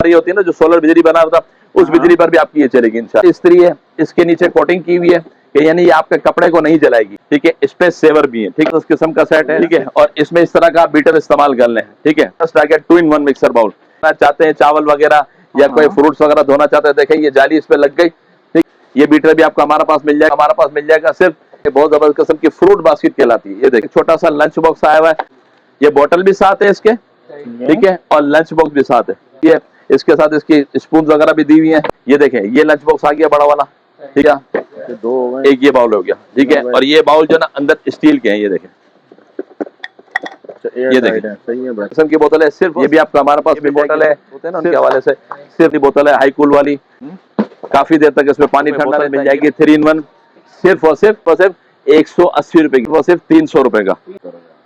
रही होती है ना, जो सोलर बिजली बना रहा था, उस बिजली पर भी आपकी ये चलेगी इंशाल्लाह। इस्त्री है, इसके नीचे कोटिंग की हुई है कि यानी ये आपके कपड़े को नहीं जलाएगी, ठीक है। स्पेस सेवर भी है, ठीक है, उस किस्म का सेट है, ठीक है। और इसमें इस तरह का बीटर इस्तेमाल कर लें, ठीक है। फर्स्ट आ गया 2-in-1 मिक्सर बाउल। चाहते हैं चावल वगैरह या कोई फ्रूट्स वगैरह धोना चाहते हैं, देखें ये जाली इस पे लग गई, ठीक। ये बीटर भी आपको हमारे पास मिल जाएगा सिर्फ। बहुत जबरदस्त किस्म की फ्रूट बास्केट कहलाती है। ये देखिए छोटा सा लंच बॉक्स आया हुआ है, ये बोतल भी साथ है इसके, ठीक है, और लंच बॉक्स भी साथ है। ये इसके साथ इसकी स्पून वगैरह भी दी हुई है। ये देखें ये लंच बॉक्स आ गया बड़ा वाला, ठीक है, एक ये बाउल हो गया, ठीक है। और ये बाउल जो ना अंदर स्टील के हैं, ये देखें, ये देखें सही है किस्म की बोतल है। सिर्फ ये भी आपका हमारे पास भी बोतल है, होते हैं ना उनके हवाले से, सिर्फ बोतल है हाई कूल वाली, काफी देर तक इसमें पानी ठंडा मिल जाएगी। 3-in-1 सिर्फ 180 रुपए की, वो सिर्फ 300 रुपए का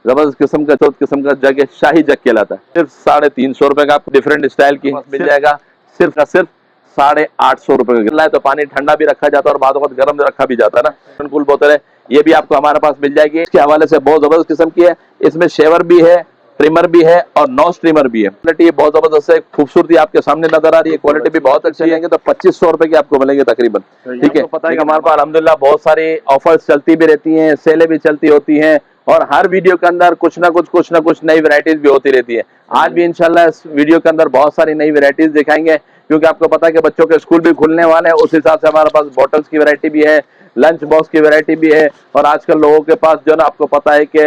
जबरदस्त किस्म का जग है, शाही जग कहलाता है। सिर्फ 350 रुपए का आपको डिफरेंट स्टाइल की मिल जाएगा, सिर्फ 850 रुपए का। तो पानी ठंडा भी रखा जाता है और बाद वक्त गर्म रखा भी जाता है ना। कूल बोतल है, ये भी आपको हमारे पास मिल जाएगी। इसके हवाले से बहुत जबरदस्त किस्म की है, इसमें शेवर भी है, ट्रिमर भी है और नॉन स्ट्रीमर भी है। क्वालिटी बहुत जबरदस्त है, खूबसूरती आपके सामने नजर आ रही है, क्वालिटी भी बहुत अच्छी है। तो 2500 रुपए की आपको मिलेंगे तकरीबन, ठीक है। पता है कि हमारे पास अल्हम्दुलिल्लाह बहुत सारी ऑफर्स चलती भी रहती हैं, सेलें भी चलती होती हैं, और हर वीडियो के अंदर कुछ ना कुछ नई वैरायटीज भी होती रहती है। आज भी इंशाल्लाह इस वीडियो के अंदर बहुत सारी नई वैरायटीज दिखाएंगे, क्योंकि आपको पता है कि बच्चों के स्कूल भी खुलने वाले हैं। उस हिसाब से हमारे पास बॉटल्स की वैरायटी भी है, लंच बॉक्स की वैरायटी भी है। और आजकल लोगों के पास जो ना, आपको पता है कि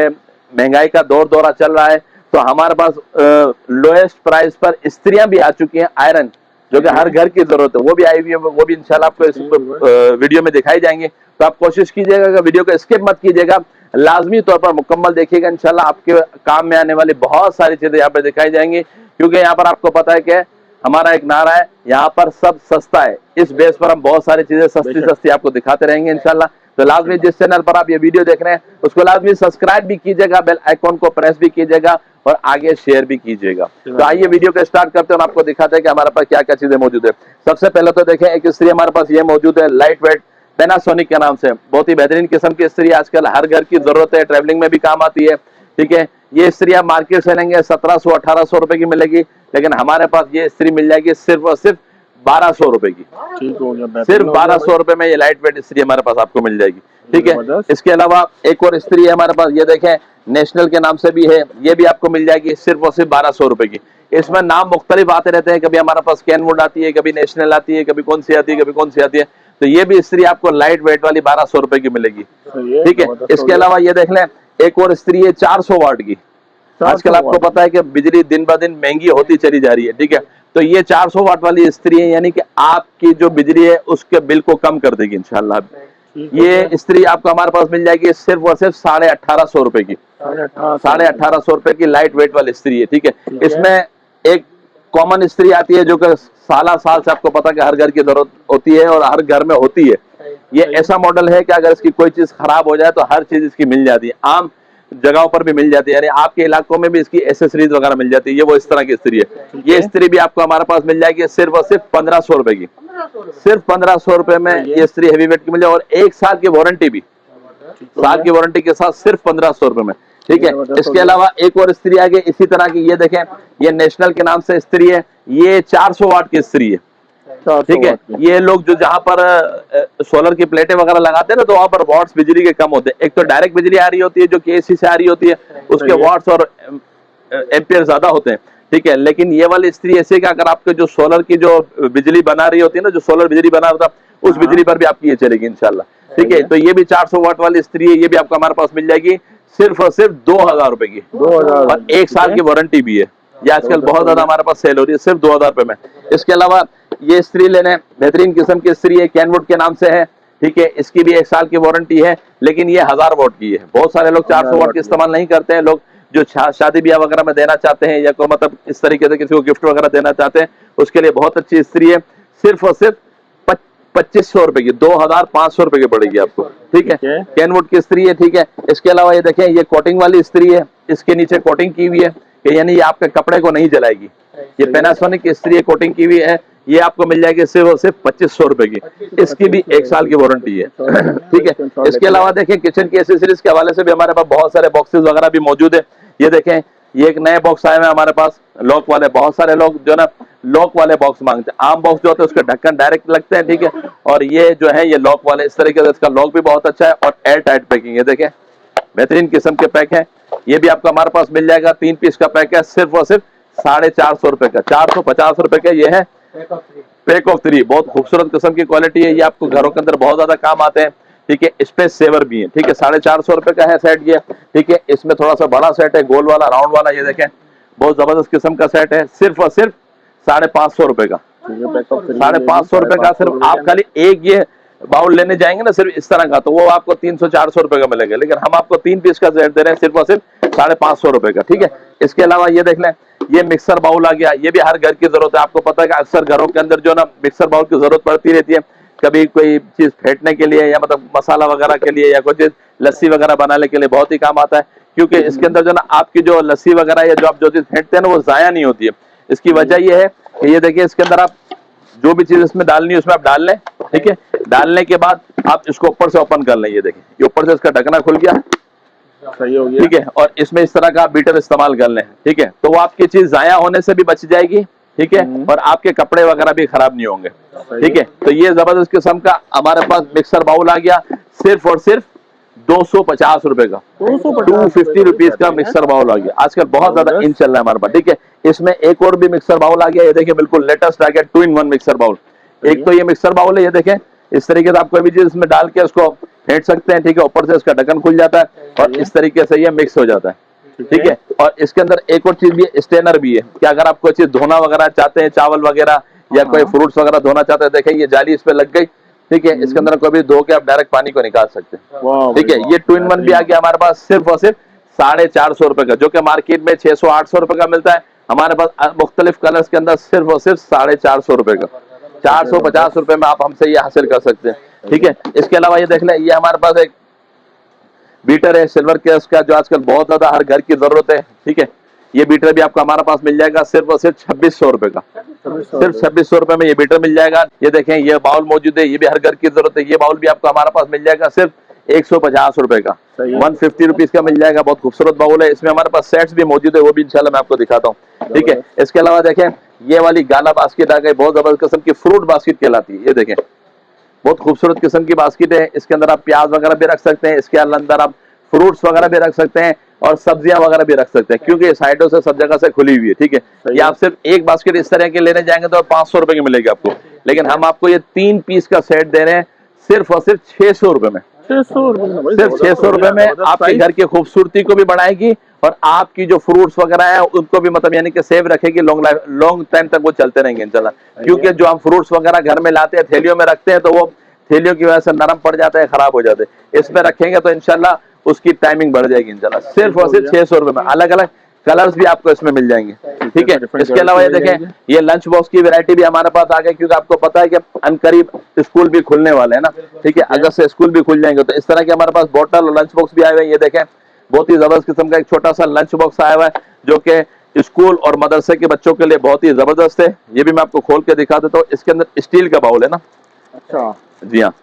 महंगाई का दौरा चल रहा है, तो हमारे पास लोएस्ट प्राइस पर इस्त्रियां भी आ चुकी हैं, आयरन, जो कि हर घर की जरूरत है, वो भी आई हुई है। वो भी इंशाल्लाह आपको इस वीडियो में दिखाई जाएंगे। तो आप कोशिश कीजिएगा कि वीडियो को स्किप मत कीजिएगा, लाजमी तौर पर मुकम्मल देखिएगा। इंशाल्लाह आपके काम में आने वाली बहुत सारी चीजें यहाँ पर दिखाई जाएंगी, क्योंकि यहाँ पर आपको पता है कि हमारा एक नारा है, यहाँ पर सब सस्ता है। इस बेस पर हम बहुत सारी चीजें सस्ती आपको दिखाते रहेंगे इंशाल्लाह। तो लाजमी जिस चैनल पर आप ये वीडियो देख रहे हैं उसको लाजमी सब्सक्राइब भी कीजिएगा, बेल आइकॉन को प्रेस भी कीजिएगा और आगे शेयर भी कीजिएगा। तो आइए वीडियो को स्टार्ट करते हैं और आपको दिखाते हैं कि हमारे पास क्या क्या चीजें मौजूद है। सबसे पहले तो देखें, एक इस्त्री हमारे पास ये मौजूद है, लाइट वेट पैनासोनिक के नाम से। बहुत ही बेहतरीन किस्म की इस्त्री, आजकल हर घर की जरूरत है, ट्रैवलिंग में भी काम आती है, ठीक है। ये इस्त्री आप मार्केट से लेंगे 1700-1800 रुपए की मिलेगी, लेकिन हमारे पास ये इस्त्री मिल जाएगी सिर्फ और सिर्फ 1200 रुपए की। सिर्फ 1200 रुपए में ये लाइट वेट इस्त्री हमारे पास आपको मिल जाएगी, ठीक है। इसके अलावा एक और इस्त्री है हमारे पास, ये देखें, नेशनल के नाम से भी है, ये भी आपको मिल जाएगी सिर्फ और सिर्फ 1200 रुपए की। इसमें नाम मुख्तलिफ आते रहते हैं, कभी हमारे पास कैनवुड आती है, कभी नेशनल आती है, कभी कौन सी आती है, कभी कौन सी आती है। तो ये भी इस्त्री आपको लाइट वेट वाली 1200 रुपए की मिलेगी, ठीक है। इसके अलावा ये देख लें, एक और इस्त्री है 400 वाट की। आजकल आपको पता है कि बिजली दिन ब दिन महंगी होती चली जा रही है, ठीक है। तो ये 400 वाट वाली इस्त्री है, यानी कि आपकी जो बिजली है उसके बिल को कम कर देगी इंशाल्लाह। ये इस्त्री आपको हमारे पास मिल जाएगी सिर्फ और सिर्फ 1850 रुपए की। 1850 रुपए की लाइट वेट वाली इस्त्री है, ठीक है। इसमें एक कॉमन इस्त्री आती है, जो कि साल से आपको पता है कि हर घर की जरूरत होती है और हर घर में होती है। ये ऐसा मॉडल है कि अगर इसकी कोई चीज खराब हो जाए तो हर चीज इसकी मिल जाती है, आम जगहों पर भी मिल जाती है, यानी आपके इलाकों में भी इसकी एसेसरीज वगैरह मिल जाती है। ये वो इस तरह की इस्त्री है। ये इस्त्री भी आपको हमारे पास मिल जाएगी सिर्फ और सिर्फ 1500 रुपए की। सिर्फ 1500 रुपए में ये इस्त्री हैवी वेट की मिल जाए, और 1 साल की वारंटी भी, साल की वारंटी के साथ सिर्फ 1500 रुपए में, ठीक है। इसके अलावा एक और इस्त्री आ गई इसी तरह की, ये देखें, ये नेशनल के नाम से इस्त्री है, ये 400 वाट की इस्त्री है, ठीक है। ये लोग जो जहां पर सोलर की प्लेटें वगैरह लगाते हैं ना, तो वहां पर वाट्स बिजली के कम होते हैं। एक तो डायरेक्ट बिजली आ रही होती है जो कि एसी से आ रही होती है, उसके वाट्स और एम्पियर ज्यादा होते हैं, ठीक है। लेकिन ये वाली इस्त्री ऐसे कि अगर आपके जो सोलर की जो बिजली बना रही होती है ना, जो सोलर बिजली बना रहा था, उस बिजली पर भी आपकी ये चलेगी इंशाल्लाह, ठीक है। तो ये भी 400 वाट वाली इस्त्री है, ये भी आपको हमारे पास मिल जाएगी सिर्फ और सिर्फ 2000 रुपए की, और 1 साल की वारंटी भी है। ये आजकल बहुत ज्यादा हमारे पास सेल हो रही है सिर्फ 2000 रुपए में। इसके अलावा ये इस्त्री लेने, बेहतरीन किस्म की इस्त्री है, कैनवुड के नाम से है, ठीक है। इसकी भी 1 साल की वारंटी है, लेकिन ये 1000 वाट की है। बहुत सारे लोग 400 वाट की इस्तेमाल नहीं करते हैं, लोग जो शादी ब्याह वगैरह में देना चाहते हैं, या कोई मतलब इस तरीके से किसी को गिफ्ट वगैरह देना चाहते हैं, उसके लिए बहुत अच्छी इस्त्री है। सिर्फ और सिर्फ 2500 रुपए की, 2500 रुपए की पड़ेगी आपको, ठीक है। कैनवुड की इस्त्री है, ठीक है। इसके अलावा ये देखें, ये कोटिंग वाली इस्त्री है, इसके नीचे कोटिंग की हुई है, यानी ये आपके कपड़े को नहीं जलाएगी। ये पैनासोनिक की इस्त्री है, कोटिंग की हुई है, ये आपको मिल जाएगी सिर्फ और सिर्फ 2500 रुपए की। इसकी भी 1 साल की वारंटी है, ठीक है। इसके अलावा देखें, किचन की एसेसरीज के हवाले से भी हमारे पास बहुत सारे बॉक्सेस वगैरह भी मौजूद है। ये देखें, ये एक नए बॉक्स आए हुए हैं हमारे पास लॉक वाले। बहुत सारे लोग जो ना लॉक वाले बॉक्स मांगते हैं, आम बॉक्स जो होते हैं उसके ढक्कन डायरेक्ट लगते हैं, ठीक है। और ये जो है ये लॉक वाले, इस तरीके से इसका लॉक भी बहुत अच्छा है और एयर टाइट पैकिंग है, देखें बेहतरीन किस्म के पैक है। ये भी आपको हमारे पास मिल जाएगा, 3 पीस का पैक है, सिर्फ और सिर्फ 450 रुपए का, 450 रुपए का ये है पैक ऑफ 3। बहुत खूबसूरत किस्म की क्वालिटी है, ये आपको घरों के अंदर बहुत ज्यादा काम आते हैं, ठीक है। स्पेस सेवर भी है, ठीक है। 450 रुपए का है सेट ये, ठीक है। इसमें थोड़ा सा बड़ा सेट है, गोल वाला राउंड वाला, ये देखें बहुत जबरदस्त किस्म का सेट है, सिर्फ और सिर्फ 550 रुपए का, 550 रुपए का। सिर्फ आप खाली एक ये बाउल लेने जाएंगे ना सिर्फ इस तरह का, तो वो आपको 300-400 रुपए का मिलेगा, लेकिन हम आपको 3 पीस का सेट दे रहे हैं सिर्फ और सिर्फ 550 रुपए का, ठीक है। इसके अलावा ये देख लें, ये मिक्सर बाउल आ गया, ये भी हर घर की जरूरत है। आपको पता है कि अक्सर घरों के अंदर जो ना मिक्सर बाउल की जरूरत पड़ती रहती है, कभी कोई चीज फेंटने के लिए या मतलब मसाला वगैरह के लिए या कोई चीज लस्सी वगैरह बनाने के लिए बहुत ही काम आता है, क्योंकि इसके अंदर जो ना आपकी जो लस्सी वगैरह या जो आप जो चीज फेंटते हैं ना वो जाया नहीं होती है। इसकी वजह ये है कि ये देखिए इसके अंदर आप जो भी चीज इसमें डालनी है उसमें आप डाल लें, ठीक है। डालने के बाद आप इसको ऊपर से ओपन कर लें, ये देखिए ये ऊपर से इसका ढकना खुल गया, सही हो गया, ठीक है। और इसमें इस तरह का आप बीटर इस्तेमाल कर लें, ठीक है, तो वो आपकी चीज जाया होने से भी बच जाएगी, ठीक है। और आपके कपड़े वगैरह भी खराब नहीं होंगे, ठीक है। तो ये जबरदस्त किस्म का हमारे पास मिक्सर बाउल आ गया, सिर्फ और सिर्फ 250 रुपए का, 250 रुपीज का मिक्सर बाउल आ गया। आजकल बहुत ज्यादा इन चल रहा है हमारे पास, ठीक है। इसमें एक और भी मिक्सर बाउल आ गया, ये देखिए बिल्कुल लेटेस्ट आ गया, 2-in-1 मिक्सर बाउल। एक तो ये मिक्सर बाउल है, ये देखें इस तरीके से आप कोई भी चीज इसमें डाल के उसको फेंट सकते हैं, ठीक है। ऊपर से इसका ढक्कन खुल जाता है और इस तरीके से ये मिक्स हो जाता है, ठीक है। और इसके अंदर एक और चीज भी है, स्टेनर भी है, कि अगर आप कोई चीज धोना वगैरह चाहते हैं, चावल वगैरह या कोई फ्रूट्स वगैरह धोना चाहते हैं, देखें ये जाली इस पे लग गई, ठीक है। इसके अंदर कोई भी धो के आप डायरेक्ट पानी को निकाल सकते हैं, ठीक है। ये 2-in-1 भी आ गया हमारे पास, सिर्फ और सिर्फ 450 रुपए का, जो कि मार्केट में 600-800 रुपए का मिलता है, हमारे पास मुख्तलिफ कलर्स के अंदर सिर्फ और सिर्फ 450 रुपए का, 450 रुपए में आप हमसे ये हासिल कर सकते हैं, ठीक है। इसके अलावा ये देख लें, ये हमारे पास एक बीटर है सिल्वर केस का, जो आजकल बहुत ज्यादा हर घर की जरूरत है, ठीक है। ये बीटर भी आपको हमारे पास मिल जाएगा सिर्फ और सिर्फ 2600 रुपए का, सिर्फ 2600 रुपए में ये बीटर मिल जाएगा। ये देखें ये बाउल मौजूद है, ये भी हर घर की जरूरत है, ये बाउल भी आपको हमारे पास मिल जाएगा सिर्फ 150 रुपए का, 150 रुपीज का मिल जाएगा। बहुत खूबसूरत बाउल है, इसमें हमारे पास सेट्स भी मौजूद है, वो भी इंशाल्लाह मैं आपको दिखाता हूँ, ठीक है। इसके अलावा देखें ये वाली गाला बास्केट आ गई, बहुत जबरदस्त किस्म की फ्रूट बास्केट कहलाती है, ये देखें बहुत खूबसूरत किस्म की बास्केट है। इसके अंदर आप प्याज वगैरह भी रख सकते हैं, इसके अंदर आप फ्रूट्स वगैरह भी रख सकते हैं और सब्जियां वगैरह भी रख सकते हैं, क्योंकि साइडों से सब जगह से खुली हुई है, ठीक है। ये आप सिर्फ एक बास्केट इस तरह के लेने जाएंगे तो 500 रुपए की मिलेगी आपको, लेकिन हम आपको ये 3 पीस का सेट दे रहे हैं सिर्फ और सिर्फ 600 रुपए में, सिर्फ 600 रुपए में। आपके घर की खूबसूरती को भी बढ़ाएगी और आपकी जो फ्रूट्स वगैरह है उनको भी मतलब यानी कि सेव रखेगी, लॉन्ग टाइम तक वो चलते रहेंगे इंशाल्लाह। क्योंकि जो हम फ्रूट्स वगैरह घर में लाते हैं थैलियों में रखते हैं, तो वो थैलियों की वजह से नरम पड़ जाता है, खराब हो जाते हैं। इसमें रखेंगे तो इंशाल्लाह उसकी टाइमिंग बढ़ जाएगी इंशाल्लाह। सिर्फ और सिर्फ 600 रुपए में अलग अलग कलर्स भी आपको इसमें मिल जाएंगे, ठीक है। इसके अलावा ये देखें ये लंच बॉक्स की वैरायटी भी हमारे पास आ गई, क्योंकि आपको पता है कि अनकरीब स्कूल भी खुलने वाले हैं ना, ठीक है। अगस्त से स्कूल भी खुल जाएंगे, तो इस तरह के हमारे पास बोतल और लंच बॉक्स भी आए हुए हैं। ये देखें बहुत ही जबरदस्त किस्म का एक छोटा सा लंच बॉक्स आया हुआ है, जो कि स्कूल और मदरसे के बच्चों के लिए बहुत ही जबरदस्त है। ये भी मैं आपको खोल के दिखा देता हूँ। इसके अंदर स्टील का बाउल है ना, अच्छा जी हाँ।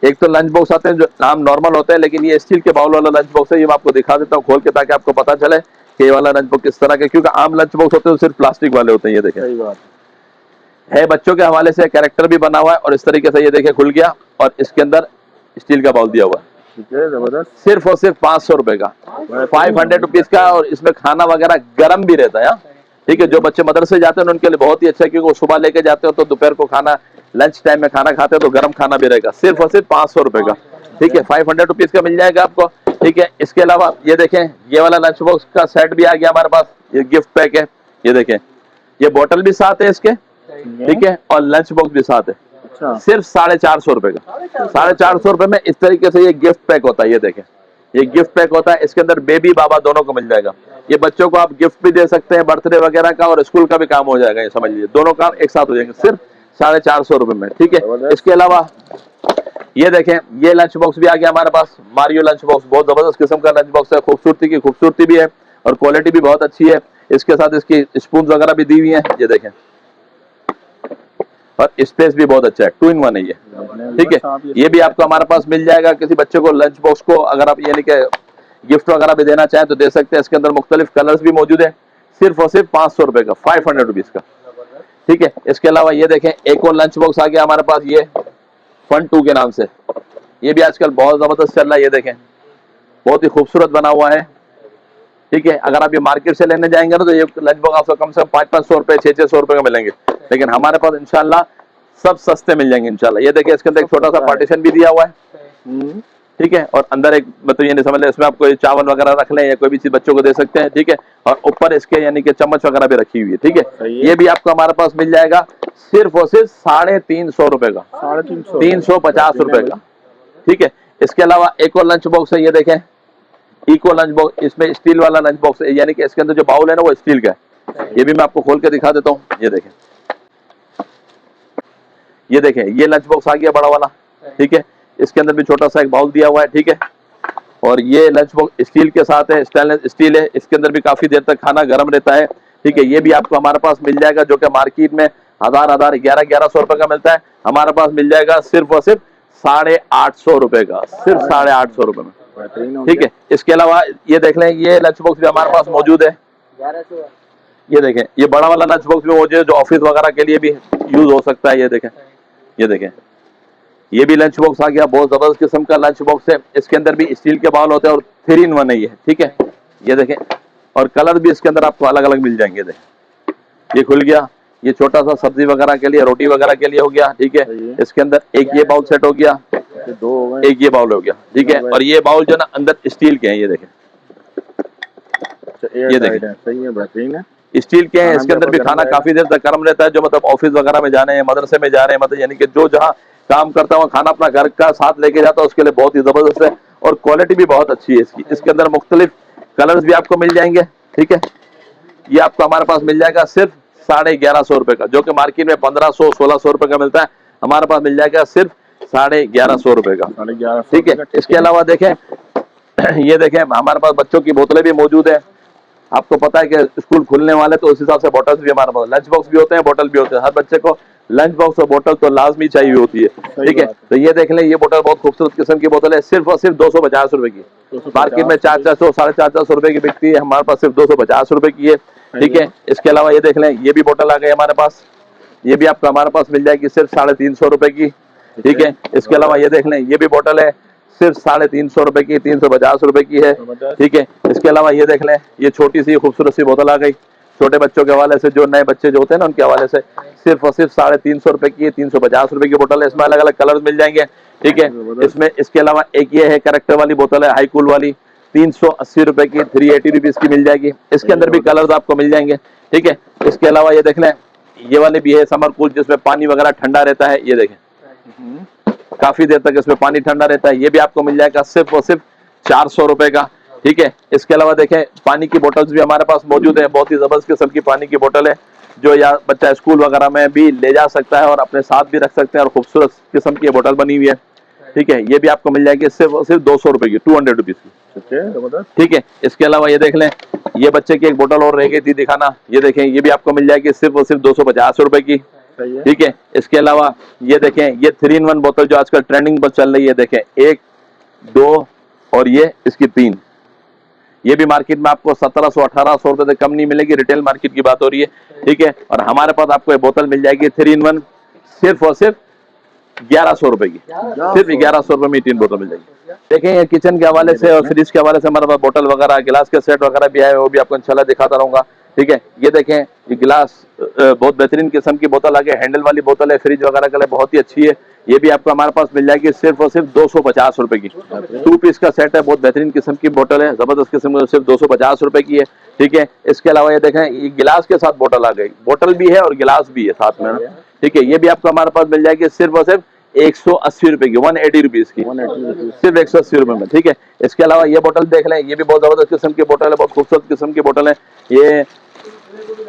एक तो लंच बॉक्स आते हैं जो नाम नॉर्मल होते हैं, लेकिन ये स्टील के बाउल वाला लंच बॉक्स है, ये मैं आपको दिखा देता हूँ खोल के, ताकि आपको पता चले कि ये वाला लंच बॉक्स किस तरह का, क्योंकि आम लंच बॉक्स होते हैं सिर्फ प्लास्टिक वाले होते हैं। ये देखें सही बात है, बच्चों के हवाले से कैरेक्टर भी बना हुआ है और इस तरीके से ये देखें खुल गया और इसके अंदर स्टील का बाउल दिया हुआ है, ठीक है, जबरदस्त। सिर्फ और सिर्फ 500 रुपए का, 500 रुपीज का। और इसमें खाना वगैरह गर्म भी रहता है, ठीक है। जो बच्चे मदरसे जाते हैं उनके लिए बहुत ही अच्छा है, क्योंकि वो सुबह लेके जाते हो तो दोपहर को खाना लंच टाइम में खाना खाते हैं तो गर्म खाना भी रहेगा, सिर्फ और सिर्फ 500 रुपए का, ठीक है। 500 रुपीज का मिल जाएगा आपको, ठीक है। इसके अलावा ये देखें ये वाला लंच बॉक्स का सेट भी आ गया हमारे पास, ये गिफ्ट पैक है। ये देखें ये बोतल भी साथ है इसके, ठीक है, और लंच बॉक्स भी साथ है, अच्छा। सिर्फ 450 रुपए का, 450 रुपए में इस तरीके से ये गिफ्ट पैक होता है। ये देखें ये गिफ्ट पैक होता है, इसके अंदर बेबी बाबा दोनों को मिल जाएगा। ये बच्चों को आप गिफ्ट भी दे सकते हैं, बर्थडे वगैरह का और स्कूल का भी काम हो जाएगा, ये समझ लीजिए दोनों काम एक साथ हो जाएंगे सिर्फ 450 रुपए में, ठीक है। इसके अलावा ये देखें ये लंच बॉक्स भी आ गया हमारे पास, मारियो लंच बॉक्स, बहुत जबरदस्त किस्म का लंच बॉक्स है, खूबसूरती की खूबसूरती भी है और क्वालिटी भी बहुत अच्छी है। इसके साथ इसकी स्पून वगैरह भी दी हुई है, ये देखें, और स्पेस भी बहुत अच्छा है, 2-in-1 है ये, ठीक है। ये भी आपको हमारे पास मिल जाएगा। किसी बच्चे को लंच बॉक्स को अगर आप यानी कि गिफ्ट वगैरह भी देना चाहें तो दे सकते हैं। इसके अंदर मुख्तलिफ कलर्स भी मौजूद है, सिर्फ और सिर्फ 500 रुपए का, 500 रुपीज का, ठीक है। इसके अलावा ये देखें एक और लंच बॉक्स आ गया हमारे पास, ये फन 2 के नाम से, ये भी आजकल बहुत जबरदस्त चल रहा है। ये देखें बहुत ही खूबसूरत बना हुआ है, ठीक है। अगर आप ये मार्केट से लेने जाएंगे ना तो ये लंच बॉक्स आपको कम से कम 500-500 रुपए, 600-600 रुपए का मिलेंगे, लेकिन हमारे पास इंशाल्लाह सब सस्ते मिल जाएंगे इंशाल्लाह। ये देखिए इसके अंदर एक छोटा सा पार्टीशन भी दिया हुआ है, ठीक है। और अंदर एक मतलब ये नहीं समझ ले इसमें आप कोई चावल वगैरह रख लें या कोई भी चीज बच्चों को दे सकते हैं, ठीक है। और ऊपर इसके यानी कि चम्मच वगैरह भी रखी हुई है, ठीक है। ये भी आपको हमारे पास मिल जाएगा सिर्फ और सिर्फ 350 रुपए का, 350 रुपए का, ठीक है। इसके अलावा एक और लंच बॉक्स है, ये देखें इको लंच बॉक्स, इसमें स्टील वाला लंच बॉक्स है, यानी कि इसके अंदर जो बाउल है ना वो स्टील का है। ये भी मैं आपको खोल के दिखा देता हूँ, ये देखें, ये देखें ये लंच बॉक्स आ गया बड़ा वाला, ठीक है। इसके अंदर भी छोटा सा एक बाउल दिया हुआ है, ठीक है। और ये लंच बॉक्स स्टील के साथ है, स्टेनलेस स्टील है, इसके अंदर भी काफी देर तक खाना गर्म रहता है, ठीक है। ये भी आपको हमारे पास मिल जाएगा, जो कि मार्केट में 1100 रुपए का मिलता है, हमारे पास मिल जाएगा सिर्फ और सिर्फ 850 रुपए का, सिर्फ 850 रुपए में, ठीक है। इसके अलावा ये देख लें ये लंच बॉक्स भी हमारे पास मौजूद है, ये देखें ये बड़ा वाला लंच बॉक्स भी मौजूद है जो ऑफिस वगैरह के लिए भी यूज हो सकता है। ये देखें, ये देखें ये भी लंच बॉक्स आ गया, बहुत जबरदस्त किस्म का लंच बॉक्स है। इसके अंदर भी स्टील के बाउल होते हैं और 3 in 1 है ये, ठीक है। ये देखें और कलर भी इसके अंदर आपको अलग अलग मिल जाएंगे। देखें ये खुल गया, ये छोटा सा सब्जी वगैरह के लिए, रोटी वगैरह के लिए हो गया, ठीक है। इसके अंदर एक ये बाउल सेट हो गया, एक ये बाउल हो गया, ठीक है। और ये बाउल जो ना अंदर स्टील के हैं, ये देखें, ये देखें सही है, बेहतरीन है, स्टील के हैं। इसके अंदर भी खाना काफी देर तक गर्म रहता है, जो मतलब ऑफिस वगैरह में जाने हैं, मदरसे में जा रहे हैं, मतलब यानी कि जो जहाँ काम करता है खाना अपना घर का साथ लेके जाता है, उसके लिए बहुत ही जबरदस्त है और क्वालिटी भी बहुत अच्छी है इसकी। इसके अंदर मुख्तलिफ कलर्स भी आपको मिल जाएंगे, ठीक है। ये आपको हमारे पास मिल जाएगा सिर्फ 1150 रुपए का, जो कि मार्केट में 1500-1600 रुपए का मिलता है, हमारे पास मिल जाएगा सिर्फ 1150 रुपए का, ठीक है। इसके अलावा देखें ये देखें हमारे पास बच्चों की बोतलें भी मौजूद है। आपको पता है कि स्कूल खुलने वाले तो उस हिसाब से बोतल्स भी हमारे पास, लंच बॉक्स भी होते हैं, बोतल भी होते हैं। हर बच्चे को लंच बॉक्स और बोतल तो लाजमी चाहिए होती है, ठीक है। तो ये देख लें ये बोतल बहुत खूबसूरत किस्म की बोतल है, सिर्फ और सिर्फ 250 रुपए की, मार्केट में 400-400, 450 रुपए की बिकती है, हमारे पास सिर्फ 250 रुपए की है, ठीक है। इसके अलावा ये देख लें ये भी बोतल आ गई हमारे पास, ये भी आपको हमारे पास मिल जाएगी सिर्फ 350 रुपए की, ठीक है। इसके अलावा ये देख लें ये भी बोतल है सिर्फ 350 रुपए की, 350 रुपए की है, ठीक है। इसके अलावा ये देख लें ये छोटी सी खूबसूरत सी बोतल आ गई, छोटे बच्चों के हवाले से, जो नए बच्चे जो होते हैं ना उनके हवाले से, सिर्फ और सिर्फ 350 रुपए की, 350 रुपए की बोतल है। इसमें अलग अलग कलर मिल जाएंगे, ठीक है। इसमें इसके अलावा एक ये है कैरेक्टर वाली बोतल है, हाई कूल वाली, 380 रुपए की, 380 रुपीज की मिल जाएगी। इसके अंदर भी कलर्स आपको मिल जाएंगे, ठीक है। इसके अलावा ये देख लें ये वाली भी है समर कूल, जिसमें पानी वगैरह ठंडा रहता है, ये देखें काफी देर तक इसमें पानी ठंडा रहता है, ये भी आपको मिल जाएगा सिर्फ और सिर्फ 400 रुपए का, ठीक है। इसके अलावा देखें पानी की बोतल्स भी हमारे पास मौजूद है, बहुत ही जबरदस्त किस्म की पानी की बोतल है, जो या बच्चा स्कूल वगैरह में भी ले जा सकता है और अपने साथ भी रख सकते हैं, और खूबसूरत किस्म की बोतल बनी हुई है, ठीक है। ये भी आपको मिल जाएगी सिर्फ और सिर्फ 200 रुपए की, 200 रुपीज की, ठीक है। इसके अलावा ये देख लें ये बच्चे की एक बोतल और रह गई थी दिखाना, ये देखें ये भी आपको मिल जाएगी सिर्फ और सिर्फ 250 रुपए की, ठीक है। इसके अलावा ये देखें ये 3 in 1 बोतल जो आजकल ट्रेंडिंग पर चल रही है, देखें 1, 2 और ये इसकी 3, ये भी मार्केट में आपको 1700-1800 रुपए से कम नहीं मिलेगी, रिटेल मार्केट की बात हो रही है, ठीक है। और हमारे पास आपको ये बोतल मिल जाएगी 3 in 1 सिर्फ और सिर्फ 1100 रुपए की, सिर्फ 1100 रुपए में 3 बोतल मिल जाएगी। देखें ये किचन के हवाले से और फ्रिज के हवाले से हमारे पास बोतल वगैरह गिलास के सेट वगैरह भी आए, वो भी आपको इंशाल्लाह दिखाता रहूंगा, ठीक है। ये देखें ये गिलास बहुत बेहतरीन किस्म की बोतल आ गई, हैंडल वाली बोतल है, फ्रिज वगैरह के लिए बहुत ही अच्छी है, ये भी आपको हमारे पास मिल जाएगी सिर्फ और सिर्फ 250 रुपए की, 2 पीस का सेट है, बहुत बेहतरीन किस्म की बोतल है, जबरदस्त किस्म की, सिर्फ 250 रुपए की है, ठीक है। इसके अलावा ये देखें ये गिलास के साथ बोतल आ गई, बोतल भी है और गिलास भी है साथ में, ठीक है। ये भी आपको हमारे पास मिल जाएगी सिर्फ और सिर्फ 180 रुपए की, 180 रुपीज की, सिर्फ 180 रुपए में, ठीक है। इसके अलावा ये बोतल देख लें, ये भी बहुत जबरदस्त किस्म की बोतल है, बहुत खूबसूरत किस्म की बोतल है, ये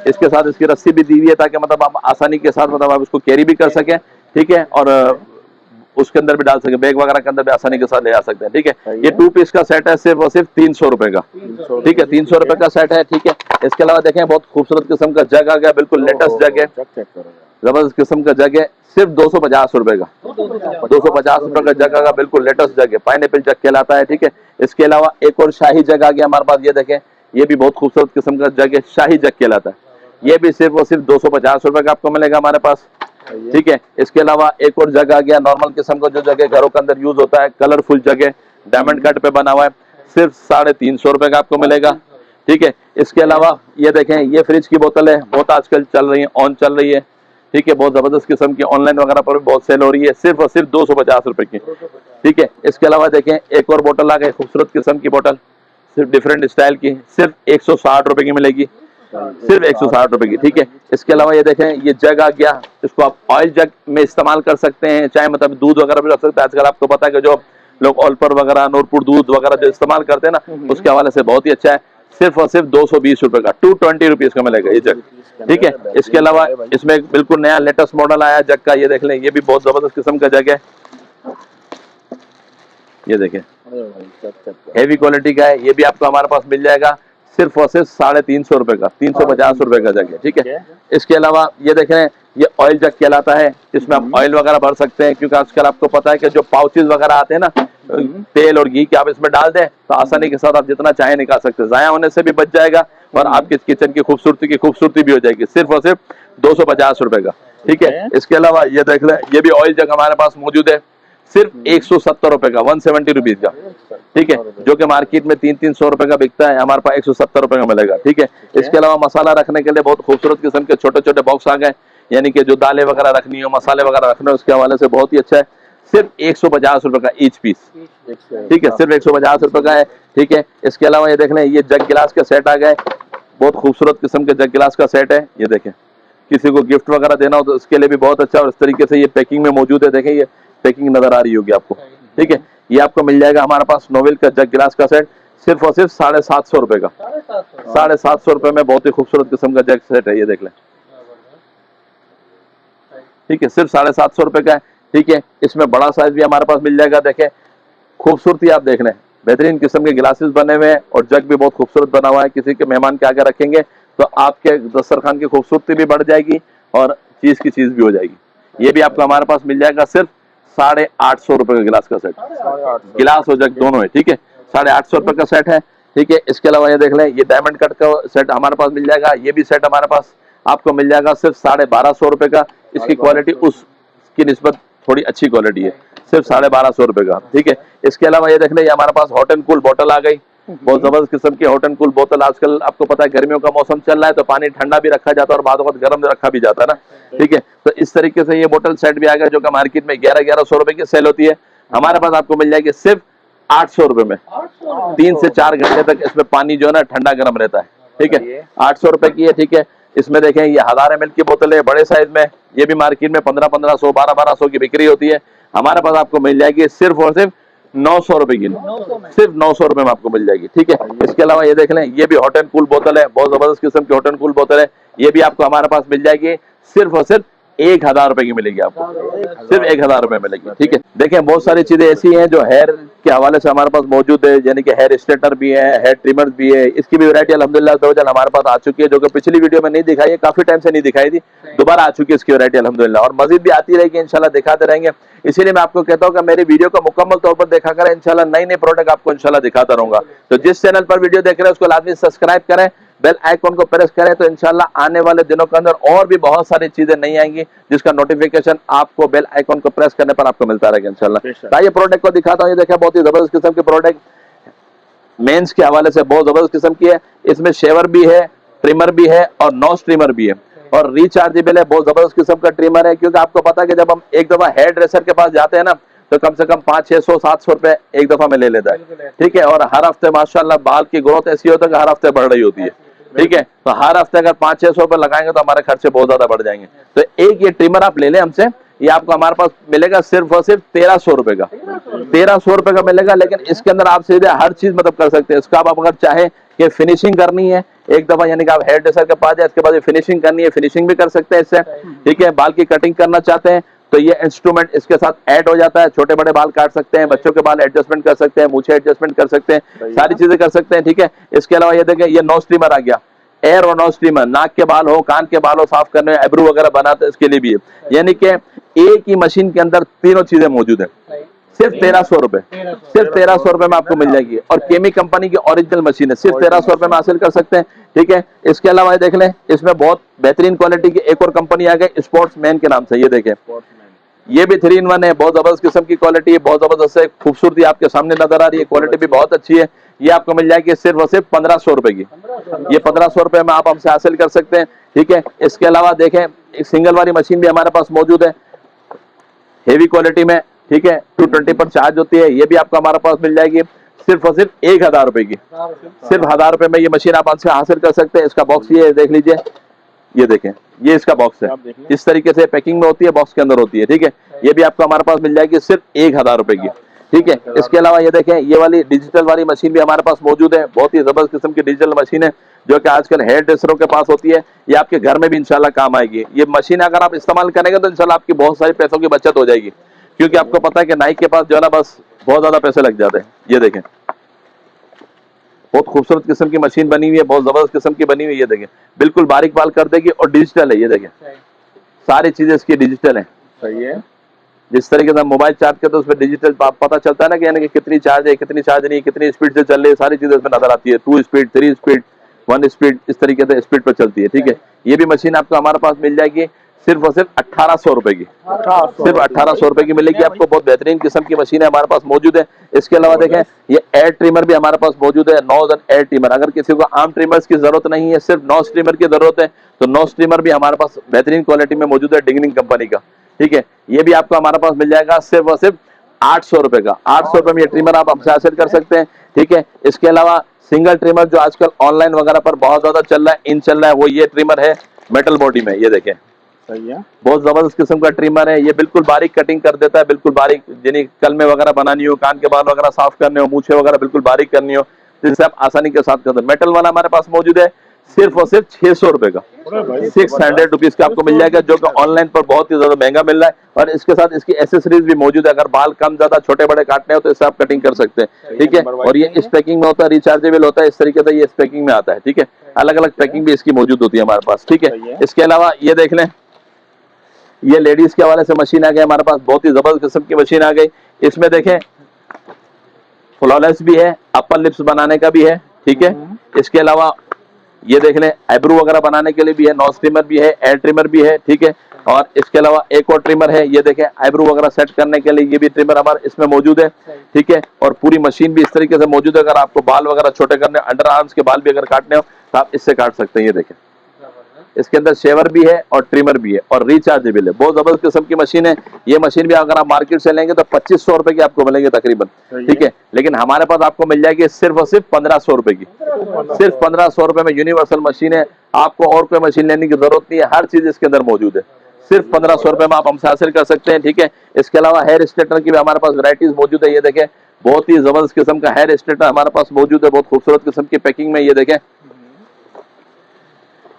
इसके साथ इसकी रस्सी भी दी हुई है ताकि मतलब आप आसानी के साथ मतलब आप इसको कैरी भी कर सकें, ठीक है। और उसके अंदर भी डाल सके, बैग वगैरह के अंदर भी आसानी के साथ ले आ सकते हैं, ठीक है। ये 2 पीस का सेट है सिर्फ और सिर्फ 300 रुपए का, ठीक है, 300 रुपए का सेट है, ठीक है। इसके अलावा देखें बहुत खूबसूरत किस्म का जग आ गया, बिल्कुल लेटेस्ट जग है, जबरदस्त किस्म का जग है, सिर्फ 250 रुपए का, 250 रुपए का जग का बिल्कुल लेटेस्ट जग है, पाइनएप्पल जग कहलाता है। ठीक है, इसके अलावा एक और शाही जग आ गया हमारे पास, ये देखें, ये भी बहुत खूबसूरत किस्म का जग है, शाही जग कहलाता है। ये भी सिर्फ और सिर्फ 250 रुपए का आपको मिलेगा हमारे पास। ठीक है, इसके अलावा एक और जग आ गया नॉर्मल किस्म का, जो जगह घरों के अंदर यूज होता है, कलरफुल जगह, डायमंड कट पे बना हुआ है, सिर्फ 350 रुपए का आपको मिलेगा। ठीक है, इसके अलावा ये देखें, ये फ्रिज की बोतल है, बहुत आजकल चल रही है, ऑन चल रही है। ठीक है, बहुत जबरदस्त किस्म की, ऑनलाइन वगैरह पर भी बहुत सेल हो रही है, सिर्फ और सिर्फ 250 रुपए की। ठीक है, इसके अलावा देखें, एक और बोतल आ गई, खूबसूरत किस्म की बोतल, सिर्फ डिफरेंट स्टाइल की, सिर्फ 160 रुपए की मिलेगी, सिर्फ 160 रुपए की। ठीक है, इसके अलावा ये देखें, ये जग आ गया, इसको आप ऑयल जग में इस्तेमाल कर सकते हैं, चाहे मतलब दूध वगैरह भी रख सकते हैं। आजकल आपको पता है कि जो लोग ओलपर वगैरह, नूरपुर दूध वगैरह जो इस्तेमाल करते हैं ना, उसके हवाले से बहुत ही अच्छा है, सिर्फ और सिर्फ 220 रुपए का, 220 रुपीज का मिलेगा ये जग। ठीक है, इसके अलावा इसमें एक बिल्कुल नया लेटेस्ट मॉडल आया जग का, ये देख लें, ये भी बहुत जबरदस्त किस्म का जग है, ये देखें, हेवी क्वालिटी का है, ये भी आपको हमारे पास मिल जाएगा सिर्फ और सिर्फ 350 रुपए का, 350 रुपए का जग है। ठीक है, इसके अलावा ये देख रहे हैं, ये ऑयल जग कहलाता है, इसमें आप ऑयल वगैरह भर सकते हैं, क्योंकि आजकल आपको पता है कि जो पाउचेस वगैरह आते हैं ना, तेल और घी के, आप इसमें डाल दें तो आसानी के साथ आप जितना चाहे निकाल सकते हैं, जाया होने से भी बच जाएगा और आपके किचन की खूबसूरती भी हो जाएगी, सिर्फ और सिर्फ 250 रुपए का। ठीक है, इसके अलावा ये देख लें, ये भी ऑयल जग हमारे पास मौजूद है, सिर्फ 170 रुपए का, 170 रुपीज का। ठीक है, जो कि मार्केट में 300-300 रुपए का बिकता है, हमारे पास 170 रुपए का मिलेगा। ठीक है, इसके अलावा मसाला रखने के लिए बहुत खूबसूरत किस्म के छोटे छोटे बॉक्स आ गए, यानी कि जो दालें वगैरह रखनी हो, मसाले वगैरह रखने हो, उसके हवाले से बहुत ही अच्छा है, सिर्फ 150 रुपए का ईच पीस। ठीक है, सिर्फ 150 रुपए का है। ठीक है, इसके अलावा ये देख लें, ये जग गिलास के सेट आ गए, बहुत खूबसूरत किस्म के जग गिलास का सेट है, ये देखें, किसी को गिफ्ट वगैरह देना हो तो उसके लिए भी बहुत अच्छा, और इस तरीके से ये पैकिंग में मौजूद है, देखें ये पैकिंग नजर आ रही होगी आपको। ठीक है, ये आपको मिल जाएगा हमारे पास नोवेल का जग गिलास का सेट, सिर्फ और सिर्फ 750 रुपए का, 750 रुपए में बहुत ही खूबसूरत किस्म का जग सेट है, ये देख लें। ठीक है, सिर्फ 750 रुपए का है। ठीक है, इसमें बड़ा साइज भी हमारे पास मिल जाएगा, देखें खूबसूरती आप देख लें, बेहतरीन किस्म के गिलासेस बने हुए हैं और जग भी बहुत खूबसूरत बना हुआ है, किसी के मेहमान के आगे रखेंगे तो आपके दस्तरखान की खूबसूरती भी बढ़ जाएगी और चीज की चीज भी हो जाएगी। ये भी आपको हमारे पास मिल जाएगा सिर्फ 850 रुपए का गिलास का सेट, गिलास और जग दोनों है। ठीक है, 850 रुपए का सेट है। ठीक है, इसके अलावा ये देख लें, ये डायमंड कट का सेट हमारे पास मिल जाएगा, ये भी सेट हमारे पास आपको मिल जाएगा सिर्फ 1250 रुपए का, इसकी क्वालिटी उसकी निस्बत थोड़ी अच्छी क्वालिटी है, सिर्फ 1250 रुपए का। ठीक है, इसके अलावा ये देख लें, ये हमारे पास हॉट एंड कूल बोतल आ गई, बहुत जबरदस्त किस्म की हॉट एंड कूल बोतल। आजकल आपको पता है गर्मियों का मौसम चल रहा है तो पानी ठंडा भी रखा जाता है और बाद वक्त गर्म रखा भी जाता है ना। ठीक है, तो इस तरीके से ये बोतल सेट भी आ गया, जो कि मार्केट में 1100 रुपए की सेल होती है, हमारे पास आपको मिल जाएगी सिर्फ 800 रुपए में। 3 से 4 घंटे तक इसमें पानी जो है ना ठंडा गर्म रहता है। ठीक है, 800 रुपए की है। ठीक है, इसमें देखें, ये 1000 ml की बोतल है, बड़े साइज में, ये भी मार्केट में 1500, 1200 की बिक्री होती है, हमारे पास आपको मिल जाएगी सिर्फ और सिर्फ 900 रुपए की, सिर्फ 900 रुपए में आपको मिल जाएगी। ठीक है, इसके अलावा ये देख लें, ये भी हॉट एंड कूल बोतल है, बहुत जबरदस्त किस्म की हॉट एंड कूल बोतल है, ये भी आपको हमारे पास मिल जाएगी सिर्फ और सिर्फ 1000 रुपए की मिलेगी आपको, सिर्फ 1000 रुपए मिलेगी। ठीक है, देखें बहुत सारी चीजें ऐसी हैं जो हेयर के हवाले से हमारे पास मौजूद है, यानी कि हेयर स्ट्रेटनर भी है, हेयर ट्रिमर भी है, इसकी भी वैरायटी अल्हम्दुलिल्लाह हमारे पास आ चुकी है, जो कि पिछली वीडियो में नहीं दिखाई है, काफी टाइम से नहीं दिखाई थी, दोबारा आ चुकी है इसकी वैरायटी अल्हम्दुलिल्लाह, और मजीद भी आती रहेगी इंशाल्लाह, दिखाते रहेंगे। इसीलिए मैं आपको कहता हूँ कि मेरी वीडियो को मुकम्मल तौर पर देखा करें, इंशाल्लाह नई नई प्रोडक्ट आपको इंशाल्लाह दिखाता रहूंगा। तो जिस चैनल पर वीडियो देख रहे हैं उसको लाजमी सब्सक्राइब करें, बेल आइकॉन को प्रेस करें, तो इंशाल्लाह आने वाले दिनों के अंदर और भी बहुत सारी चीजें नहीं आएंगी, जिसका नोटिफिकेशन आपको बेल आइकॉन को प्रेस करने पर आपको मिलता रहेगा इंशाल्लाह। ये प्रोडक्ट को दिखाता हूँ, ये देखिए बहुत ही जबरदस्त किस्म की प्रोडक्ट, मेंस के हवाले से बहुत जबरदस्त किस्म की है, इसमें शेवर भी है, ट्रिमर भी है और नोज ट्रिमर भी है, और रिचार्जेबल है, बहुत जबरदस्त किस्म का ट्रिमर है, क्योंकि आपको पता है कि जब हम एक दफा हेयर ड्रेसर के पास जाते हैं ना, तो कम से कम 500, 700 रुपए एक दफा में ले लेता है। ठीक है, और हर हफ्ते माशाल्लाह बाल की ग्रोथ ऐसी होती है कि हर हफ्ते बढ़ रही होती है। ठीक है, तो हर हफ्ते अगर 500-600 रुपए लगाएंगे तो हमारे खर्चे बहुत ज्यादा बढ़ जाएंगे। तो एक ये ट्रिमर आप ले लें हमसे, ये आपको हमारे पास मिलेगा सिर्फ और सिर्फ 1300 रुपए का, 1300 रुपए का मिलेगा, लेकिन इसके अंदर आप सीधे हर चीज मतलब कर सकते हैं। इसका आप अगर चाहे कि फिनिशिंग करनी है एक दफा, यानी कि आप हेयर ड्रेसर के पास जाए, इसके बाद फिनिशिंग करनी है, फिनिशिंग भी कर सकते हैं इससे। ठीक है, बाल की कटिंग करना चाहते हैं तो ये इंस्ट्रूमेंट इसके साथ ऐड हो जाता है, छोटे बड़े बाल काट सकते हैं, बच्चों के बाल एडजस्टमेंट कर सकते हैं, मूछें एडजस्टमेंट कर सकते हैं, सारी चीजें कर सकते हैं। ठीक है, इसके अलावा ये देखें, ये नोज ट्रिमर आ गया, एयर और नोज ट्रिमर, नाक के बाल हो, कान के बाल हो साफ करने, आईब्रो वगैरह बनाते इसके लिए भी है, यानी कि एक ही मशीन के अंदर तीनों चीजें मौजूद है, सिर्फ 1300 रुपए, सिर्फ 1300 रुपए में आपको मिल जाएगी। और केमी कंपनी की ओरिजिनल मशीन है, सिर्फ 1300 रुपए में हासिल कर सकते हैं। ठीक है, इसके अलावा ये देख लें, इसमें बहुत बेहतरीन क्वालिटी की एक और कंपनी आ गई स्पोर्ट्समैन के नाम से। ये देखें, ये भी 3 in 1 है, बहुत जबरदस्त किस्म की क्वालिटी है, बहुत जबरदस्त है, खूबसूरती आपके सामने नजर आ रही है, क्वालिटी भी बहुत अच्छी है। ये आपको मिल जाएगी सिर्फ और सिर्फ 1500 रुपए की। ये 1500 रुपए में आप हमसे हासिल कर सकते हैं। ठीक है, इसके अलावा देखें, एक सिंगल वाली मशीन भी हमारे पास मौजूद है, हेवी क्वालिटी में। ठीक है, 220 पर चार्ज होती है, ये भी आपको हमारे पास मिल जाएगी सिर्फ और सिर्फ 1000 रुपए की। सिर्फ 1000 रुपए में ये मशीन आप हमसे हासिल कर सकते हैं। इसका बॉक्स ये देख लीजिए, ये देखें, ये इसका बॉक्स है, इस तरीके से पैकिंग में होती है, बॉक्स के अंदर होती है। ठीक है, ये भी आपको हमारे पास मिल जाएगी सिर्फ 1000 रुपए की। ठीक है, इसके अलावा ये देखें, ये वाली डिजिटल वाली मशीन भी हमारे पास मौजूद है, बहुत ही जबरदस्त किस्म की डिजिटल मशीन है, जो कि आजकल हेयर ड्रेसरों के पास होती है। ये आपके घर में भी इंशाल्लाह काम आएगी। ये मशीन अगर आप इस्तेमाल करेंगे तो इंशाल्लाह आपकी बहुत सारी पैसों की बचत हो जाएगी, क्योंकि आपको पता है कि नाई के पास जो है ना, बस बहुत ज्यादा पैसे लग जाते हैं। ये देखें, बहुत खूबसूरत किस्म की मशीन बनी हुई है, बहुत जबरदस्त किस्म की बनी हुई है। ये देखें, बिल्कुल बारीक बाल कर देगी और डिजिटल है। ये देखें, सारी चीजें इसकी डिजिटल है। सही है। जिस तरीके से हम मोबाइल चार्ज करते हैं उसमें डिजिटल पता चलता है ना कि यानी कि कितनी चार्ज है, कितनी चार्ज नहीं, कितनी स्पीड से चल रही है, सारी चीजें उसमें नजर आती है। 2 स्पीड, 3 स्पीड, 1 स्पीड, इस तरीके से स्पीड पर चलती है। ठीक है, ये भी मशीन आपको हमारे पास मिल जाएगी सिर्फ और सिर्फ 1800 रुपए की। सिर्फ 1800 रुपए की मिलेगी आपको, बहुत बेहतरीन किस्म की मशीन है हमारे पास मौजूद है। इसके अलावा देखें, ये एयर ट्रिमर भी हमारे पास मौजूद है, नोज एंड एयर ट्रिमर। अगर किसी को आम ट्रिमर्स की जरूरत नहीं है, सिर्फ नोज ट्रिमर की जरूरत है, तो नोज ट्रिमर भी हमारे पास बेहतरीन क्वालिटी में मौजूद है, डिंगनिंग कंपनी का। ठीक है, ये भी आपको हमारे पास मिल जाएगा सिर्फ और सिर्फ 800 रुपए का। 800 रुपए में ये ट्रिमर आप हमसे हासिल कर सकते हैं। ठीक है, इसके अलावा सिंगल ट्रिमर जो आजकल ऑनलाइन वगैरह पर बहुत ज्यादा चल रहा है, इन चल रहा है, वो ये ट्रिमर है मेटल बॉडी में। ये देखें, सही है, बहुत जबरदस्त किस्म का ट्रिमर है। ये बिल्कुल बारीक कटिंग कर देता है, बिल्कुल बारीक, जिन्हें कलमे वगैरह बनानी हो, कान के बाल वगैरह साफ करने हो, मूछे वगैरह बिल्कुल बारीक करनी हो, जिससे आप आसानी के साथ करते हैं। मेटल वाला हमारे पास मौजूद है सिर्फ और सिर्फ 600 रुपए का, 600 रुपीज का आपको मिल जाएगा, जो कि ऑनलाइन पर बहुत ही ज्यादा महंगा मिल रहा है। और इसके साथ इसकी एसेसरीज भी मौजूद है, अगर बाल कम ज्यादा छोटे बड़े काटने हो तो इससे आप कटिंग कर सकते हैं। ठीक है, और ये इस पैकिंग में होता है, रिचार्जेबल होता है, इस तरीके से ये इस पैकिंग में आता है। ठीक है, अलग अलग पैकिंग भी इसकी मौजूद होती है हमारे पास। ठीक है, इसके अलावा ये देख लें, ये लेडीज के हवाले से मशीन आ गई हमारे पास, बहुत ही जबरदस्त किस्म की मशीन आ गई। इसमें देखें, फ्लॉलेस भी है, अपर लिप्स बनाने का भी है। ठीक है, इसके अलावा ये देख लें, आईब्रो वगैरह बनाने के लिए भी है, नोज ट्रिमर भी है, एयर ट्रिमर भी है। ठीक है, और इसके अलावा एक और ट्रिमर है, ये देखें, आईब्रो वगैरह सेट करने के लिए ये भी ट्रिमर हमारे इसमें मौजूद है। ठीक है, और पूरी मशीन भी इस तरीके से मौजूद है, अगर आपको बाल वगैरह छोटे करने, अंडर आर्म्स के बाल भी अगर काटने हो तो आप इससे काट सकते हैं। ये देखें, इसके अंदर शेवर भी है और ट्रिमर भी है और रिचार्जेबल है, बहुत जबरदस्त किस्म की मशीन है। ये मशीन भी अगर आप मार्केट से लेंगे तो 2500 रुपए की आपको मिलेंगे तकरीबन। ठीक है, लेकिन हमारे पास आपको मिल जाएगी सिर्फ और सिर्फ 1500 रुपए की। सिर्फ 1500 रुपए में यूनिवर्सल मशीन है, आपको और कोई मशीन लेने की जरूरत नहीं है, हर चीज इसके अंदर मौजूद है। सिर्फ 1500 रुपए में आप हमसे हासिल कर सकते हैं। ठीक है, इसके अलावा हेयर स्ट्रेटनर की भी हमारे पास वैरायटीज मौजूद है। ये देखें, बहुत ही जबरदस्त किस्म का हेयर स्ट्रेटनर हमारे पास मौजूद है, बहुत खूबसूरत किस्म की पैकिंग में। ये देखें,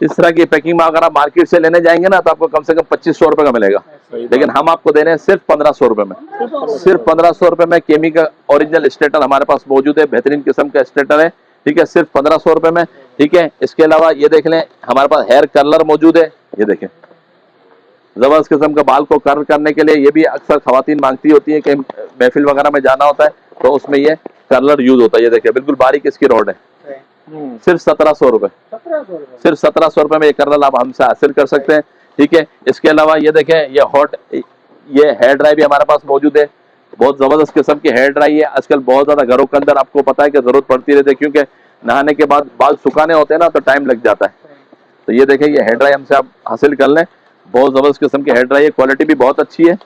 इस तरह की पैकिंग में अगर आप मार्केट से लेने जाएंगे ना तो आपको कम से कम 2500 रुपए का मिलेगा, लेकिन हम आपको दे रहे हैं सिर्फ 1500 रुपए में। सिर्फ 1500 रुपए में केमी का ओरिजिनल स्ट्रेटनर हमारे पास मौजूद है, बेहतरीन किस्म का स्ट्रेटनर है। ठीक है, सिर्फ 1500 रुपए में। ठीक है, इसके अलावा ये देख लें, हमारे पास हेयर कर्लर मौजूद है। ये देखें, जबरदस्त किस्म का बाल को कर्ल करने के लिए, ये भी अक्सर खवातीन मांगती होती है कि महफिल वगैरह में जाना होता है तो उसमें ये कर्लर यूज होता है। ये देखें, बिल्कुल बारीक इसकी रॉड है, सिर्फ 1700 रुपए, सिर्फ 1700 रुपए में ये कर्नल आप हमसे हासिल कर सकते हैं। ठीक है, इसके अलावा ये देखें, ये हेयर ड्राई भी हमारे पास मौजूद है, बहुत जबरदस्त किस्म की हेयर ड्राई है। आजकल बहुत ज्यादा घरों के अंदर आपको पता है कि जरूरत पड़ती रहती है, क्योंकि नहाने के बाद बाल सुखाने होते हैं ना तो टाइम लग जाता है। तो ये देखें, ये हेयर ड्राई हमसे आप हासिल कर लें, बहुत जबरदस्त किस्म की हेयर ड्राई है, क्वालिटी भी बहुत अच्छी है,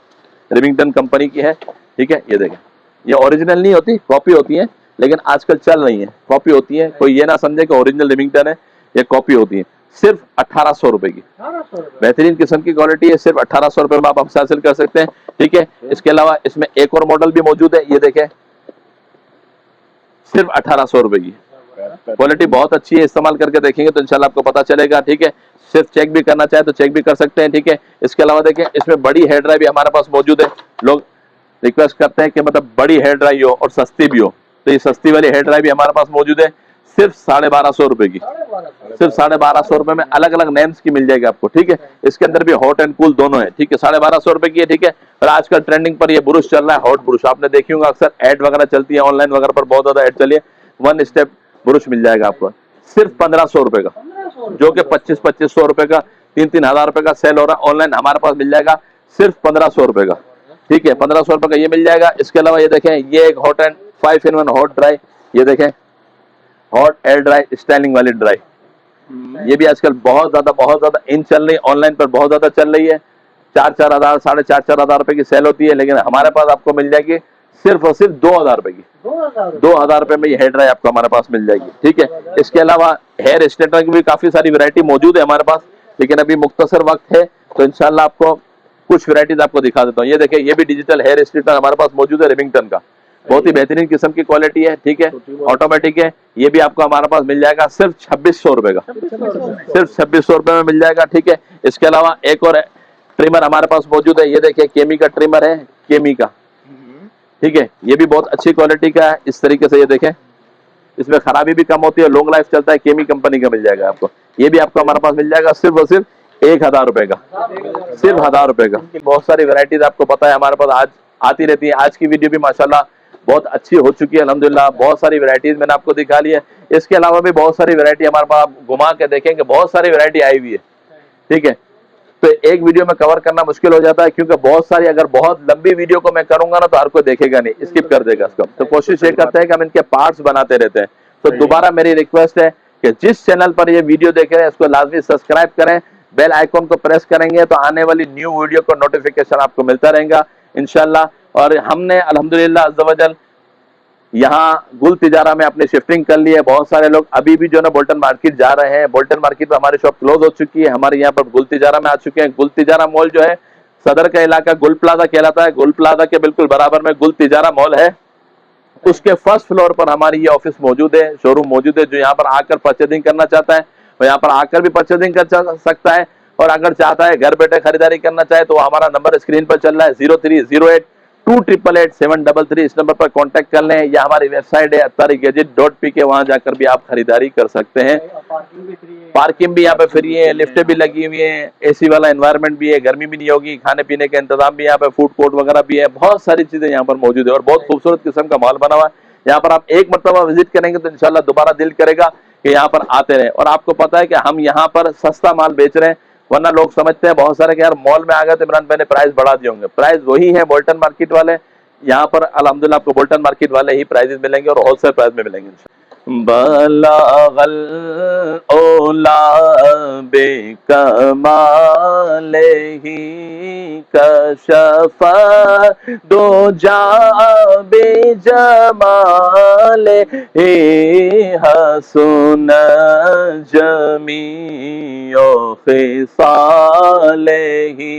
रिमिंगटन कंपनी की है। ठीक है, ये देखें, ये ओरिजिनल नहीं होती, कॉपी होती है, लेकिन आजकल चल रही है, कॉपी होती है। कोई ये ना समझे कि ओरिजिनल रिमिंगटन है, ये कॉपी होती है। सिर्फ 1800 रुपए की बेहतरीन किस्म की क्वालिटी है, सिर्फ 1800 रुपए में आप हमसे हासिल कर सकते हैं। ठीक है, इसके अलावा इसमें एक और मॉडल भी मौजूद है। ये देखें, सिर्फ 1800 रुपए की, क्वालिटी बहुत अच्छी है, इस्तेमाल करके देखेंगे तो इंशाल्लाह आपको पता चलेगा। ठीक है, सिर्फ चेक भी करना चाहे तो चेक भी कर सकते हैं। ठीक है, इसके अलावा देखें, इसमें बड़ी हेयर ड्राई भी हमारे पास मौजूद है। लोग रिक्वेस्ट करते हैं कि मतलब बड़ी हेयर ड्राई हो और सस्ती भी हो, तो ये सस्ती वाली हेयर ड्राई भी हमारे पास मौजूद है, सिर्फ 1250 रुपए की, सिर्फ 1250 रुपए में अलग अलग नेम्स की मिल जाएगी आपको, ठीक है। इसके अंदर भी हॉट एंड कूल दोनों है, ठीक है। 1250 रुपए की है, ठीक है। और आजकल ट्रेंडिंग पर ये ब्रुश चल रहा है, हॉट ब्रुश, आपने देखी होगा अक्सर एड वगैरह चलती है ऑनलाइन वगैरह पर, बहुत ज्यादा एड चली है। 1 स्टेप ब्रुश मिल जाएगा आपको सिर्फ 1500 रुपए का, जो कि 2500 रुपए का, 3-3000 रुपए का सेल हो रहा है ऑनलाइन, हमारे पास मिल जाएगा सिर्फ 1500 रुपए का, ठीक है। 1500 रुपए का ये मिल जाएगा। इसके अलावा ये देखें, ये एक hot and 5-in-1 hot dry, ये देखें हॉट एयर ड्राई स्टाइलिंग वाली ड्राई, ये भी आजकल बहुत ज्यादा इन चल रही है, ऑनलाइन पर बहुत ज्यादा चल रही है। 4-4 हजार 4.5 हजार रुपए की सेल होती है, लेकिन हमारे पास आपको मिल जाएगी सिर्फ और सिर्फ 2000 रुपए की, 2000 रुपए में ये हेयर ड्राई आपको हमारे पास मिल जाएगी, ठीक है। इसके अलावा हेयर स्ट्रेटनर की भी काफी सारी वैरायटी मौजूद है हमारे पास, लेकिन अभी मुख्तसर वक्त है तो इंशाल्लाह आपको कुछ वैरायटीज आपको दिखा देता हूँ। ये देखिए, ये भी डिजिटल हेयर स्ट्रेटनर हमारे पास मौजूद है, रिमिंगटन का, बहुत ही बेहतरीन किस्म की क्वालिटी है, ठीक है, ऑटोमेटिक है। ये भी आपको हमारे पास मिल जाएगा सिर्फ 2600 रुपए का, सिर्फ 2600 रुपए में मिल जाएगा, ठीक है। इसके अलावा एक और ट्रिमर हमारे पास मौजूद है, ये देखिए केमी का ट्रिमर है, केमी का, ठीक है। ये भी बहुत अच्छी क्वालिटी का है, इस तरीके से ये देखें, इसमें खराबी भी कम होती है, लॉन्ग लाइफ चलता है, केमी कंपनी का मिल जाएगा आपको। ये भी आपको हमारे पास मिल जाएगा सिर्फ और सिर्फ 1000 रुपए का, सिर्फ 1000 रुपए का। बहुत सारी वैरायटीज आपको पता है हमारे पास आज आती रहती है। आज की वीडियो भी माशाल्लाह बहुत अच्छी हो चुकी है अल्हम्दुलिल्लाह, बहुत सारी वैरायटीज मैंने आपको दिखा ली है। इसके अलावा भी बहुत सारी वैरायटी हमारे पास, आप घुमा के देखेंगे बहुत सारी वैरायटी आई हुई है, ठीक है। तो एक वीडियो में कवर करना मुश्किल हो जाता है, क्योंकि बहुत सारी, अगर बहुत लंबी वीडियो को मैं करूंगा ना तो हर कोई देखेगा नहीं, स्किप कर देगा इसको। तो कोशिश ये करते हैं कि हम इनके पार्ट्स बनाते रहते हैं। तो दोबारा मेरी रिक्वेस्ट है कि जिस चैनल पर ये वीडियो देख रहे हैं इसको लाजमी सब्सक्राइब करें, बेल आइकॉन को प्रेस करेंगे तो आने वाली न्यू वीडियो का नोटिफिकेशन आपको मिलता रहेगा इंशाल्लाह। और हमने अल्हम्दुलिल्लाह अज़्ज़ा वजल यहाँ गुल तिजारा में अपनी शिफ्टिंग कर ली है। बहुत सारे लोग अभी भी जो ना बोल्टन मार्केट जा रहे हैं, बोल्टन मार्केट में हमारी शॉप क्लोज हो चुकी है, हमारे यहाँ पर गुल तिजारा में आ चुके हैं। गुल तिजारा मॉल जो है सदर का इलाका गुल प्लाजा कहलाता है, गुल प्लाजा के बिल्कुल बराबर में गुल तिजारा मॉल है, उसके फर्स्ट फ्लोर पर हमारी ये ऑफिस मौजूद है, शोरूम मौजूद है। जो यहाँ पर आकर परचेजिंग करना चाहता है वो यहाँ पर आकर भी परचेजिंग कर सकता है, और अगर चाहता है घर बैठे खरीदारी करना चाहे तो हमारा नंबर स्क्रीन पर चल रहा है 0308288733, इस नंबर पर कांटेक्ट कर लें, या हमारी वेबसाइट है attarigadget.pk, वहां जाकर भी आप खरीदारी कर सकते हैं। पार्किंग भी यहाँ पे फ्री है, लिफ्टें भी लगी हुई है, एसी वाला एनवायरनमेंट भी है, गर्मी भी नहीं होगी, खाने पीने का इंतजाम भी यहाँ पे, फूड कोर्ट वगैरह भी है, बहुत सारी चीजें यहाँ पर मौजूद है और बहुत खूबसूरत किस्म का माल बना हुआ है। यहाँ पर आप एक मरतबा विजिट करेंगे तो इंशाल्लाह दोबारा दिल करेगा कि यहाँ पर आते रहे। और आपको पता है कि हम यहाँ पर सस्ता माल बेच रहे हैं, वरना लोग समझते हैं बहुत सारे कि यार मॉल में आ गए तो इमरान भाई ने प्राइस बढ़ा दिए होंगे। प्राइस वही है बोल्टन मार्केट वाले, यहाँ पर अल्हम्दुलिल्लाह आपको बोल्टन मार्केट वाले ही प्राइसेस मिलेंगे और होलसेल प्राइस में मिलेंगे। बलागल ओला बेकमाल ही कशफा दो जा बेजमाल हे हसन जमीओ खिसालही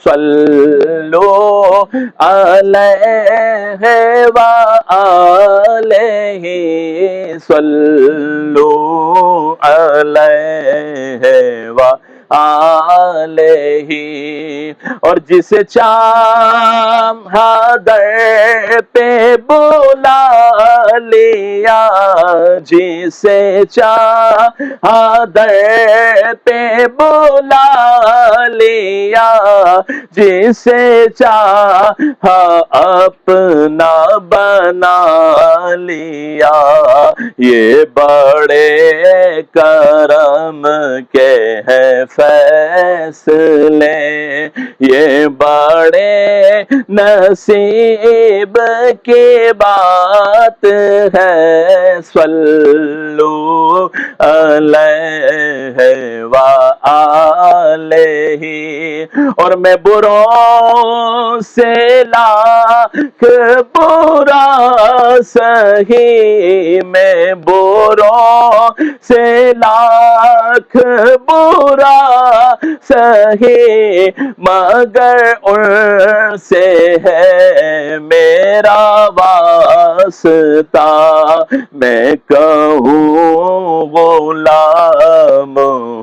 सल्लो अलैहि व आलिहि सल्लू अलैहि व आलिहि। और जिसे चाहा दर पे बुला लिया, जिसे चाहा दर पे बुला लिया, जिसे चाहा अपना बना लिया, ये बड़े करम के हैं फैसले, ये बड़े नसीब की बात है। सल्लू अलैहि व आलिहि। और मैं बुरों से लाख बुरा सही, मैं बुरों से लाख बुरा सही, मगर उनसे है मेरा वास्ता। मैं कहूँ गुलाम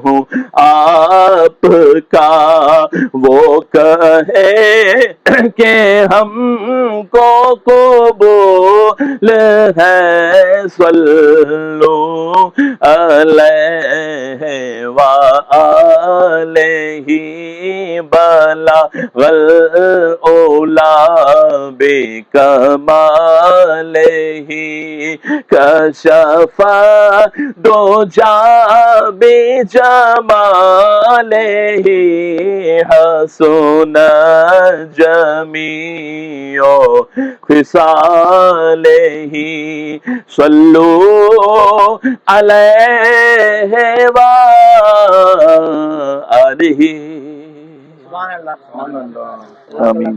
हूँ आपका, वो कहे कि हमको कबूल है सल्लु अलैहि व आलिहि बलगल ओला बिकमालिहि कशफा दोजा बिजमालिहि हसन जमीओ खिसालिहि सल्लु अलैहि व आलिहि सुभान अल्लाह। आमीन।